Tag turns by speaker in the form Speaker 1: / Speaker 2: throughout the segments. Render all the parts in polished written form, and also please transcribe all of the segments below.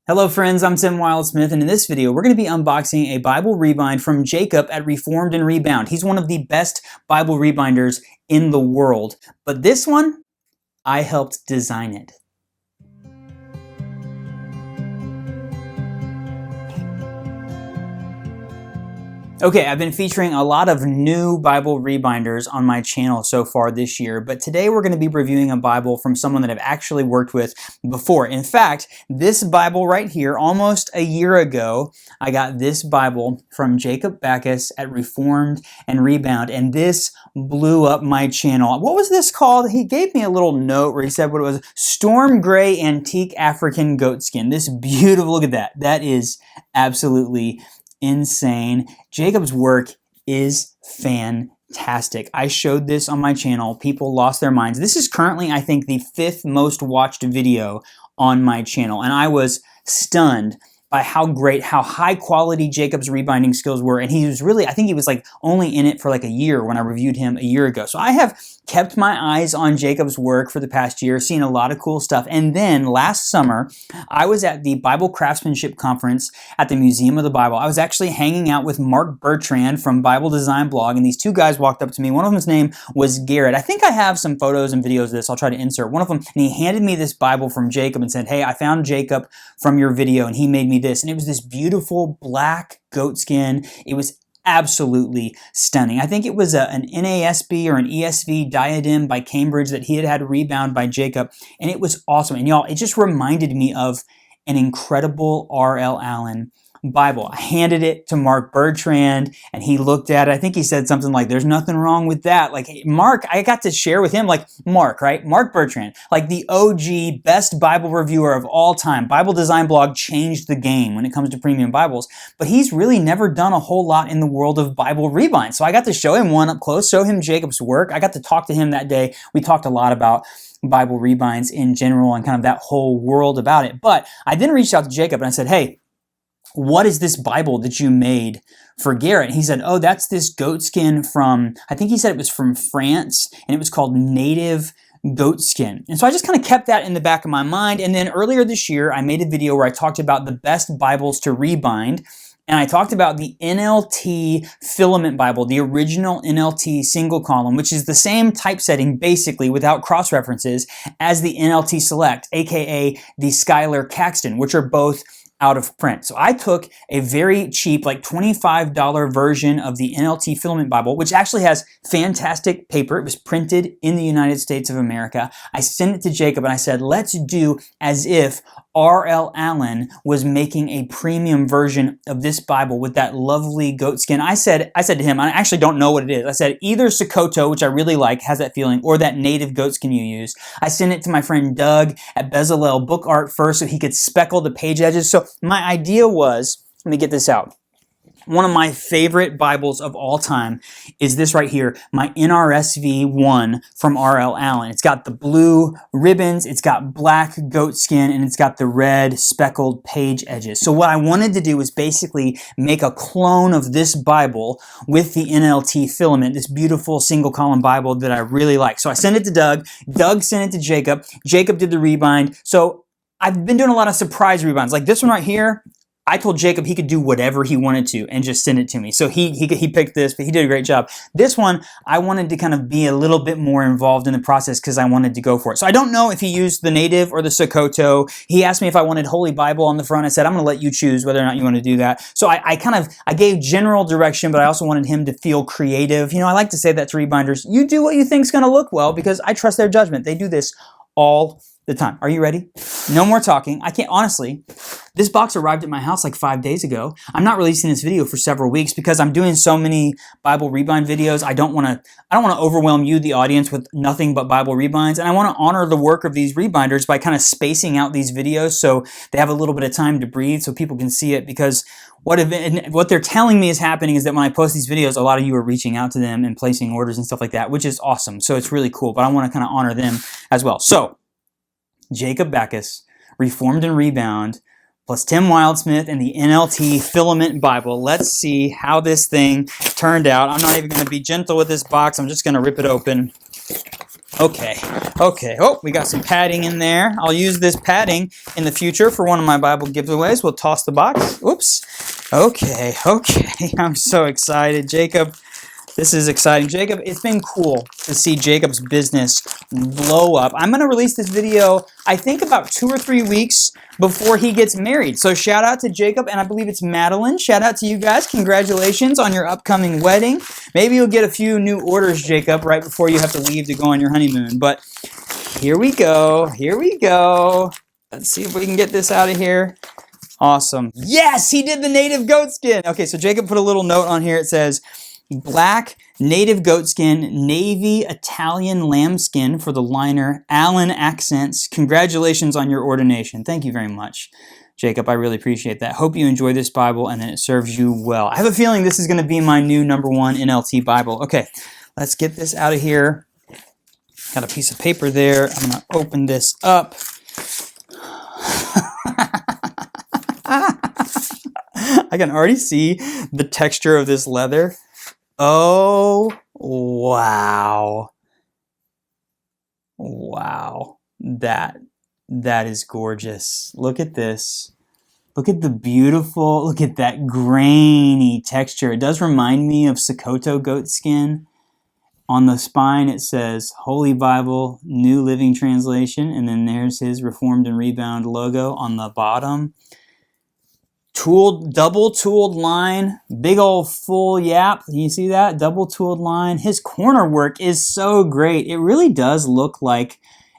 Speaker 1: Hello friends, I'm Tim Wildsmith, and in this video we're going to be unboxing a Bible Rebind from Jacob at Reformed and Rebound. He's one of the best Bible rebinders in the world, but this one, I helped design it. Okay, I've been featuring a lot of new Bible rebinders on my channel so far this year, but today we're going to be reviewing a Bible from someone that I've actually worked with before. In fact, this Bible right here, almost a year ago, I got this Bible from Jacob Backus at Reformed and Rebound, and this blew up my channel. What was this called? He gave me a little note where he said what it was, Storm Gray Antique African Goatskin. This beautiful, look at that. That is absolutely insane. Jacob's work is fantastic. I showed this on my channel. People lost their minds. This is currently, I think, the 5th most watched video on my channel, and I was stunned by how great, how high quality Jacob's rebinding skills were. And he was really, I think he was like only in it for like a year when I reviewed him a year ago. So I have kept my eyes on Jacob's work for the past year, seen a lot of cool stuff. And then last summer, I was at the Bible Craftsmanship Conference at the Museum of the Bible. I was actually hanging out with Mark Bertrand from Bible Design Blog, and these two guys walked up to me. One of them's name was Garrett. I think I have some photos and videos of this. I'll try to insert one of them. And he handed me this Bible from Jacob and said, "Hey, I found Jacob from your video, and he made me this." And it was this beautiful black goatskin. It was absolutely stunning. I think it was an NASB or an ESV diadem by Cambridge that he had rebound by Jacob, and it was awesome. And y'all, it just reminded me of an incredible R.L. Allen Bible. I handed it to Mark Bertrand, and he looked at it. I think he said something like, "There's nothing wrong with that." Like, hey, Mark, I got to share with him, like Mark, right? Mark Bertrand, like the OG best Bible reviewer of all time. Bible Design Blog changed the game when it comes to premium Bibles, but he's really never done a whole lot in the world of Bible rebind. So I got to show him one up close, show him Jacob's work. I got to talk to him that day. We talked a lot about Bible rebinds in general and kind of that whole world about it. But I then reached out to Jacob and I said, "Hey, what is this Bible that you made for Garrett?" And he said, "Oh, that's this goatskin from," I think he said it was from France, and it was called native goatskin. And so I just kind of kept that in the back of my mind. And then earlier this year, I made a video where I talked about the best Bibles to rebind. And I talked about the NLT Filament Bible, the original NLT single column, which is the same typesetting basically without cross-references as the NLT Select, aka the Schuyler Caxton, which are both out of print. So I took a very cheap, like $25 version of the NLT Filament Bible, which actually has fantastic paper. It was printed in the United States of America. I sent it to Jacob and I said, "Let's do as if R.L. Allen was making a premium version of this Bible with that lovely goatskin." I said to him, I actually don't know what it is. I said, either Sokoto, which I really like, has that feeling, or that native goatskin you use. I sent it to my friend Doug at Bezalel Book Art first so he could speckle the page edges. So my idea was, let me get this out. One of my favorite Bibles of all time is this right here, my NRSV 1 from R.L. Allen. It's got the blue ribbons, it's got black goatskin, and it's got the red speckled page edges. So what I wanted to do was basically make a clone of this Bible with the NLT Filament, this beautiful single column Bible that I really like. So I sent it to Doug. Doug sent it to Jacob. Jacob did the rebind. So I've been doing a lot of surprise rebinds. Like this one right here, I told Jacob he could do whatever he wanted to and just send it to me. So he picked this, but he did a great job. This one, I wanted to kind of be a little bit more involved in the process because I wanted to go for it. So I don't know if he used the native or the Sokoto. He asked me if I wanted Holy Bible on the front. I said, "I'm going to let you choose whether or not you want to do that." So I gave general direction, but I also wanted him to feel creative. You know, I like to say that to rebinders, you do what you think's going to look well because I trust their judgment. They do this all the time. Are you ready? No more talking. I can't, honestly, this box arrived at my house like 5 days ago. I'm not releasing this video for several weeks because I'm doing so many Bible rebind videos. I don't want to overwhelm you, the audience, with nothing but Bible rebinds. And I want to honor the work of these rebinders by kind of spacing out these videos so they have a little bit of time to breathe so people can see it, because what they're telling me is happening is that when I post these videos, a lot of you are reaching out to them and placing orders and stuff like that, which is awesome. So it's really cool, but I want to kind of honor them as well. So Jacob Backus, Reformed and Rebound, plus Tim Wildsmith and the NLT Filament Bible. Let's see how this thing turned out. I'm not even going to be gentle with this box. I'm just going to rip it open. Okay, okay. Oh, we got some padding in there. I'll use this padding in the future for one of my Bible giveaways. We'll toss the box. Oops. Okay, okay. I'm so excited. Jacob, this is exciting. Jacob, it's been cool to see Jacob's business blow up. I'm going to release this video, I think, about 2 or 3 weeks before he gets married. So shout out to Jacob, and I believe it's Madeline. Shout out to you guys. Congratulations on your upcoming wedding. Maybe you'll get a few new orders, Jacob, right before you have to leave to go on your honeymoon. But here we go. Here we go. Let's see if we can get this out of here. Awesome. Yes, he did the native goat skin. Okay, so Jacob put a little note on here. It says, black native goatskin, navy Italian lambskin for the liner, Allen accents. Congratulations on your ordination. Thank you very much, Jacob. I really appreciate that. Hope you enjoy this Bible and that it serves you well. I have a feeling this is going to be my new #1 NLT Bible. Okay, let's get this out of here. Got a piece of paper there. I'm going to open this up. I can already see the texture of this leather. Oh, wow. Wow. That is gorgeous. Look at this. Look at the beautiful, look at that grainy texture. It does remind me of Sokoto goat skin. On the spine it says Holy Bible, New Living Translation, and then there's his Reformed and Rebound logo on the bottom. Tooled, double tooled line, big old full yap. You see that? Double tooled line. His corner work is so great. It really does look like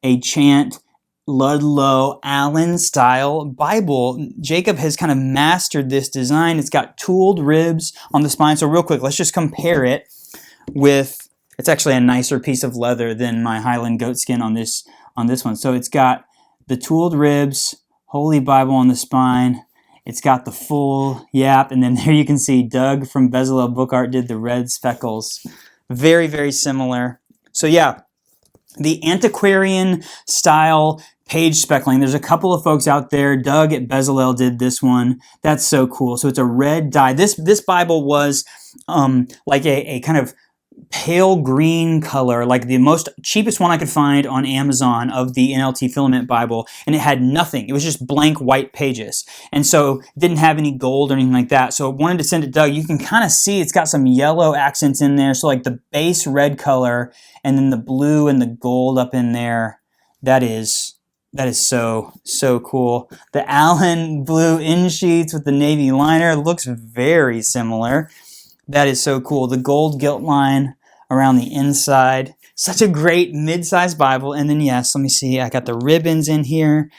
Speaker 1: a Chant Ludlow Allen style Bible. Jacob has kind of mastered this design. It's got tooled ribs on the spine. So real quick, let's just compare it with, it's actually a nicer piece of leather than my Highland goatskin on this one. So it's got the tooled ribs, Holy Bible on the spine. It's got the full yap, and then there you can see Doug from Bezalel Book Art did the red speckles. Very, very similar. So yeah, the antiquarian style page speckling. There's a couple of folks out there. Doug at Bezalel did this one. That's so cool. So it's a red dye. This Bible was like a kind of pale green color, like the most cheapest one I could find on Amazon of the NLT Filament Bible, and it had nothing. It was just blank white pages, and so it didn't have any gold or anything like that. So I wanted to send it to Doug. You can kind of see it's got some yellow accents in there, so like the base red color and then the blue and the gold up in there. That is so cool. The Allen blue in sheets with the navy liner looks very similar. That is so cool. The gold gilt line around the inside. Such a great mid-sized Bible. And then, yes, let me see. I got the ribbons in here.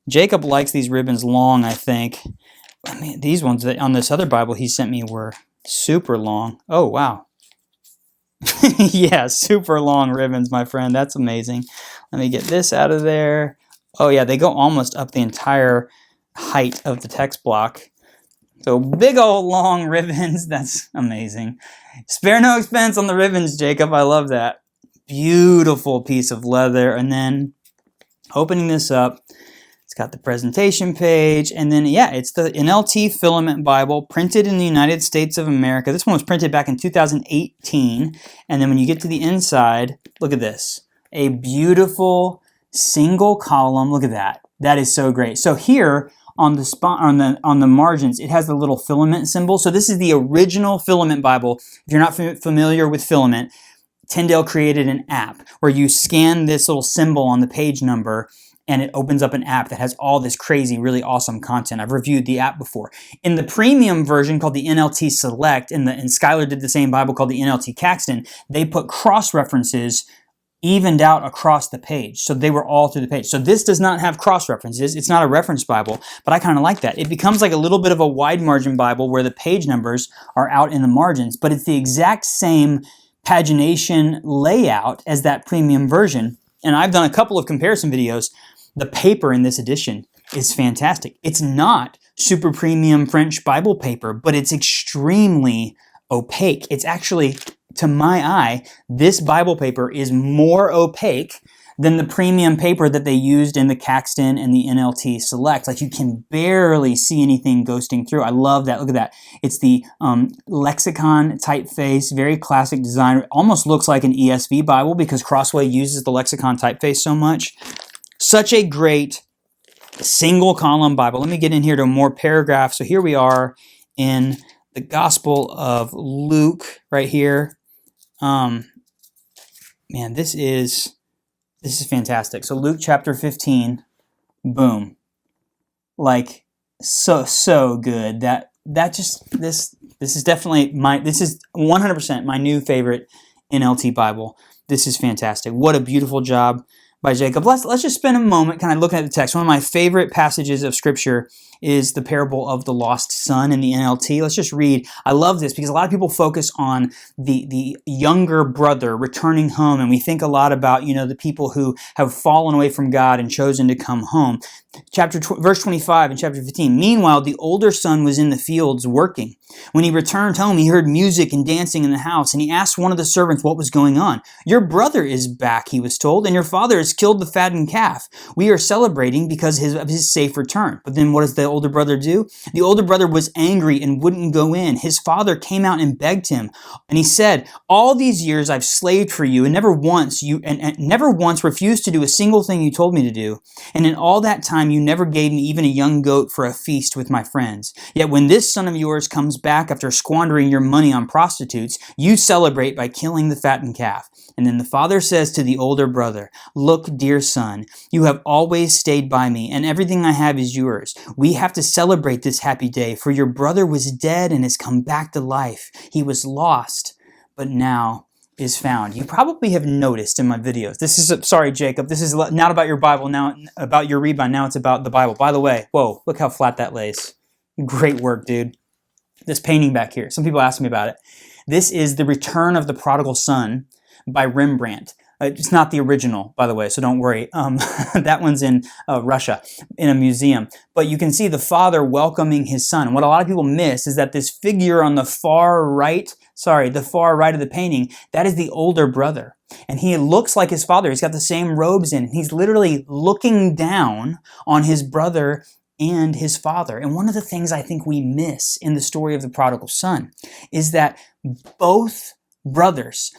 Speaker 1: Jacob likes these ribbons long, I think. I mean, these ones on this other Bible he sent me were super long. Oh, wow. Yeah, super long ribbons, my friend. That's amazing. Let me get this out of there. Oh, yeah, they go almost up the entire height of the text block. So big old long ribbons. That's amazing. Spare no expense on the ribbons, Jacob. I love that. Beautiful piece of leather. And then opening this up, it's got the presentation page. And then, yeah, it's the NLT Filament Bible printed in the United States of America. This one was printed back in 2018. And then when you get to the inside, look at this. A beautiful single column. Look at that. That is so great. So here, on the margins, it has the little filament symbol. So this is the original Filament Bible. If you're not familiar with Filament, Tyndale created an app where you scan this little symbol on the page number and it opens up an app that has all this crazy, really awesome content. I've reviewed the app before. In the premium version called the NLT Select, and Skylar did the same Bible called the NLT Caxton, they put cross-references evened out across the page. So they were all through the page. So this does not have cross-references. It's not a reference Bible, but I kind of like that. It becomes like a little bit of a wide margin Bible where the page numbers are out in the margins, but it's the exact same pagination layout as that premium version. And I've done a couple of comparison videos. The paper in this edition is fantastic. It's not super premium French Bible paper, but it's extremely opaque. It's actually, to my eye, this Bible paper is more opaque than the premium paper that they used in the Caxton and the NLT Select. Like, you can barely see anything ghosting through. I love that. Look at that. It's the lexicon typeface, very classic design. It almost looks like an ESV Bible because Crossway uses the lexicon typeface so much. Such a great single column Bible. Let me get in here to more paragraphs. So here we are in the Gospel of Luke right here. Man, this is fantastic. So Luke chapter 15, boom. Like, so good. This is definitely this is 100% my new favorite NLT Bible. This is fantastic. What a beautiful job by Jacob. Let's just spend a moment kind of looking at the text. One of my favorite passages of Scripture is the parable of the lost son in the NLT. Let's just read. I love this because a lot of people focus on the younger brother returning home, and we think a lot about, the people who have fallen away from God and chosen to come home. Verse 25 in chapter 15. Meanwhile, the older son was in the fields working. When he returned home, he heard music and dancing in the house, and he asked one of the servants what was going on. Your brother is back, he was told, and your father has killed the fattened calf. We are celebrating because of his safe return. But then what does the older brother do? The older brother was angry and wouldn't go in. His father came out and begged him, and he said, all these years I've slaved for you, and never once refused to do a single thing you told me to do. And in all that time you never gave me even a young goat for a feast with my friends. Yet when this son of yours comes back after squandering your money on prostitutes, you celebrate by killing the fattened calf. And then the father says to the older brother, look, dear son, you have always stayed by me, and everything I have is yours. We have to celebrate this happy day, for your brother was dead and has come back to life. He was lost, but now is found. You probably have noticed in my videos. Sorry, Jacob, this is not about your Bible, now about your Rebind. Now it's about the Bible. By the way, whoa, look how flat that lays. Great work, dude. This painting back here, some people ask me about it. This is The Return of the Prodigal Son by Rembrandt. It's not the original, by the way, so don't worry. That one's in Russia, in a museum. But you can see the father welcoming his son. What a lot of people miss is that this figure on the far right of the painting, that is the older brother. And he looks like his father. He's got the same robes in. He's literally looking down on his brother and his father. And one of the things I think we miss in the story of the prodigal son is that both brothers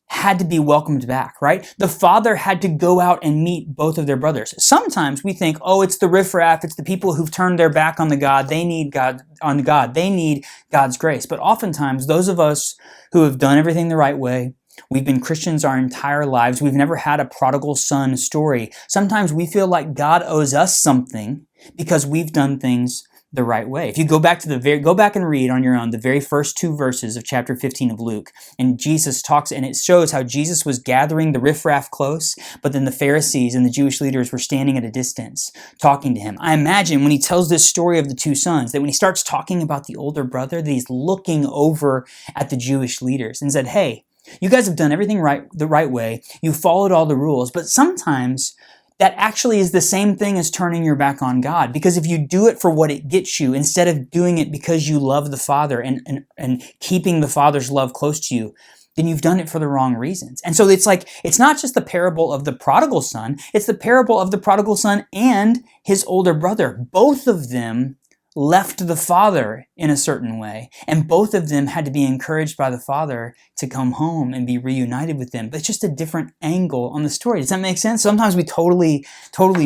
Speaker 1: had to be welcomed back, right? The father had to go out and meet both of their brothers. Sometimes we think, oh, it's the riffraff, it's the people who've turned their back on God. They need they need God's grace. But oftentimes, those of us who have done everything the right way, we've been Christians our entire lives, we've never had a prodigal son story. Sometimes we feel like God owes us something because we've done things the right way. If you go back and read on your own the very first 2 verses of chapter 15 of Luke, and Jesus talks, and it shows how Jesus was gathering the riffraff close, but then the Pharisees and the Jewish leaders were standing at a distance talking to him. I imagine when he tells this story of the 2 sons, that when he starts talking about the older brother, that he's looking over at the Jewish leaders and said, hey, you guys have done everything the right way. You followed all the rules, but sometimes that actually is the same thing as turning your back on God. Because if you do it for what it gets you, instead of doing it because you love the Father and keeping the Father's love close to you, then you've done it for the wrong reasons. And so it's not just the parable of the prodigal son, it's the parable of the prodigal son and his older brother. Both of them left the father in a certain way, and both of them had to be encouraged by the father to come home and be reunited with them. But it's just a different angle on the story. Does that make sense? Sometimes we totally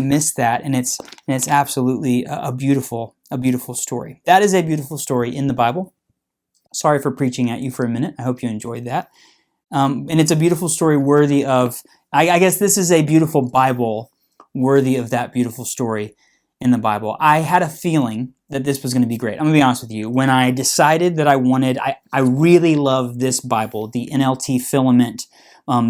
Speaker 1: miss that, and it's absolutely a beautiful story. That is a beautiful story in the Bible. Sorry for preaching at you for a minute. I hope you enjoyed that. And it's a beautiful story worthy of, I guess this is a beautiful Bible worthy of that beautiful story in the Bible. I had a feeling that this was going to be great. I'm going to be honest with you. When I decided that I really love this Bible, the NLT Filament,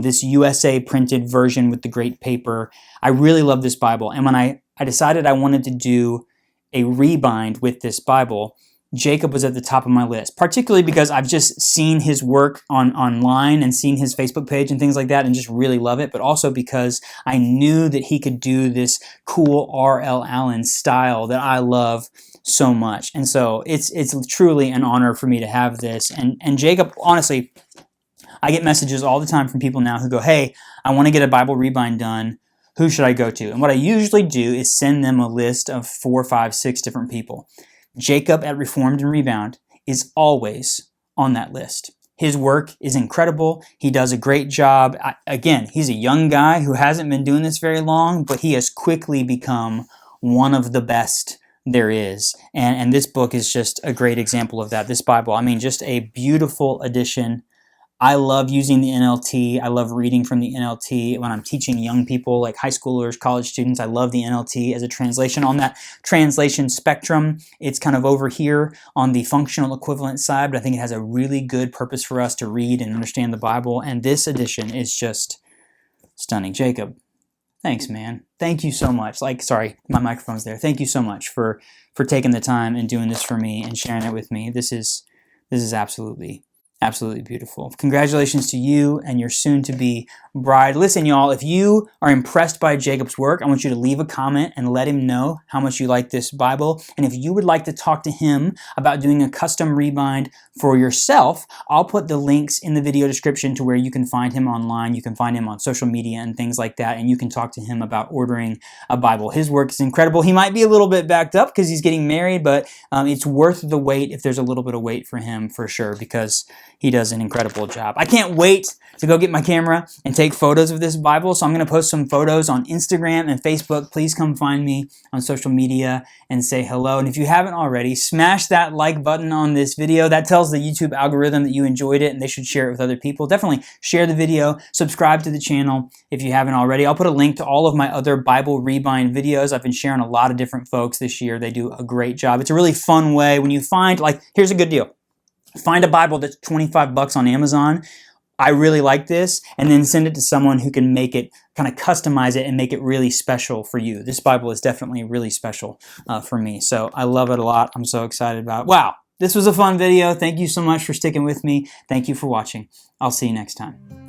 Speaker 1: this USA printed version with the great paper. I really love this Bible. And when I decided I wanted to do a rebind with this Bible, Jacob was at the top of my list, particularly because I've just seen his work online and seen his Facebook page and things like that and just really love it, but also because I knew that he could do this cool R.L. Allen style that I love so much. And so it's truly an honor for me to have this. And Jacob, honestly, I get messages all the time from people now who go, hey, I want to get a Bible rebind done. Who should I go to? And what I usually do is send them a list of 4, 5, 6 different people. Jacob at Reformed and Rebound is always on that list. His work is incredible. He does a great job. Again, he's a young guy who hasn't been doing this very long, but he has quickly become one of the best there is. And this book is just a great example of that. This Bible, I mean, just a beautiful edition. I love using the NLT. I love reading from the NLT when I'm teaching young people like high schoolers, college students. I love the NLT as a translation. On that translation spectrum, it's kind of over here on the functional equivalent side, but I think it has a really good purpose for us to read and understand the Bible. And this edition is just stunning. Jacob, thanks, man. Thank you so much. Sorry, my microphone's there. Thank you so much for taking the time and doing this for me and sharing it with me. This is absolutely beautiful. Congratulations to you and your soon-to-be bride. Listen, y'all, if you are impressed by Jacob's work, I want you to leave a comment and let him know how much you like this Bible. And if you would like to talk to him about doing a custom rebind for yourself, I'll put the links in the video description to where you can find him online. You can find him on social media and things like that, and you can talk to him about ordering a Bible. His work is incredible. He might be a little bit backed up because he's getting married, but it's worth the wait if there's a little bit of wait for him for sure, because he does an incredible job. I can't wait to go get my camera and take photos of this Bible, so I'm going to post some photos on Instagram and Facebook. Please come find me on social media and say hello. And if you haven't already, smash that like button on this video. That tells the YouTube algorithm that you enjoyed it and they should share it with other people. Definitely share the video, subscribe to the channel if you haven't already. I'll put a link to all of my other Bible rebind videos. I've been sharing a lot of different folks this year. They do a great job. It's a really fun way when you find, here's a good deal. Find a Bible that's $25 on Amazon. I really like this, and then send it to someone who can make it, kind of customize it and make it really special for you. This Bible is definitely really special for me, so I love it a lot. I'm so excited about it. Wow, this was a fun video. Thank you so much for sticking with me. Thank you for watching. I'll see you next time.